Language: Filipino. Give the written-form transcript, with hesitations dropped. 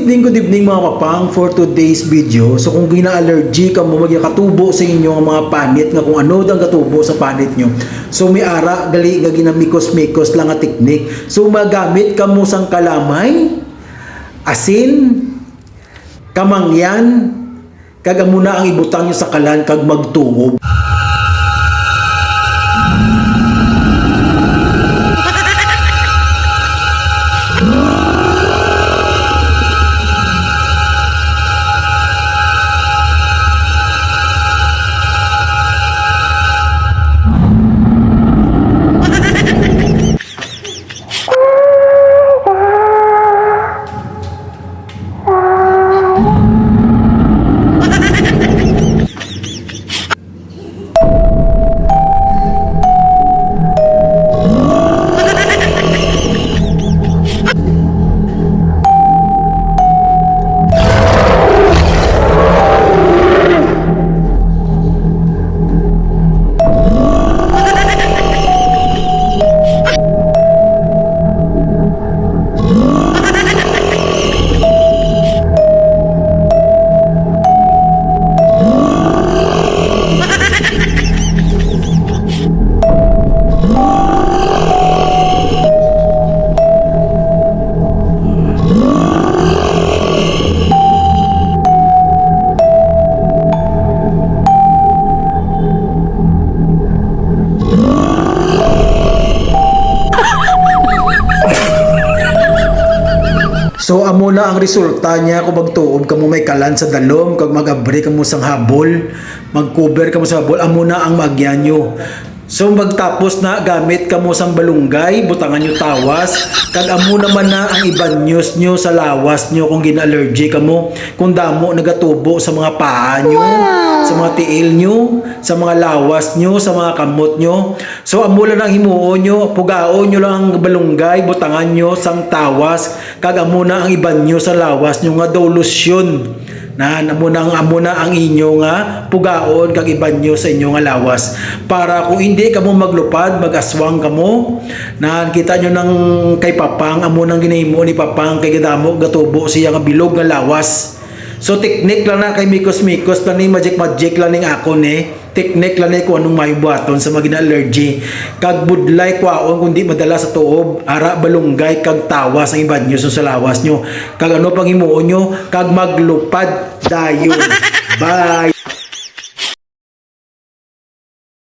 good evening mga kapang for today's video. So kung gina-allergy ka mo magyakatubo sa inyo ang mga panit nga kung ano dang katubo sa panit nyo. So may ara gali nga ginamikos-mikos lang nga teknik. So magamit ka mo sang kalamay, asin, kamangyan, kag muna ang ibutang nyo sa kalan kag magtuob. So amo na ang resulta niya kung magtuob ka mo may kalan sa dalom kag magabri ka mo sang habol, magcover ka mo sa habol, amo na ang magyan nyo. So magtapos na gamit ka mo sang balunggay, butangan nyo tawas, kag amo naman na ang iban news nyo sa lawas nyo kung gina-allergy ka mo, kung damo nagatubo sa mga paa nyo, sa mga tiil nyo, sa mga lawas nyo, sa mga kamot nyo. So amo lang ang himuon nyo, pugaon nyo lang ang balunggay, butangan nyo sang tawas, kag amo na ang iban nyo sa lawas nyo nga daw lusyon. Na amo na ang inyo nga pugaon kag iban nyo sa inyo nga lawas para kung hindi ka mo maglupad magaswang ka mo na kita nyo ng kay Papang amo nang ginahimo ni Papang kay gadamo gatubo siya nga bilog nga lawas. So teknik lang na kay mikos-mikos lang ni magic lang ning ako ni teknik lang ni kung anong mayo buhaton sa mga allergy kag budlay kwaon kung di madala sa tuob ara balunggay kag tawas ang iban nyo sa lawas nyo kag ano pang himuon nyo kag maglupad dayon. Bye.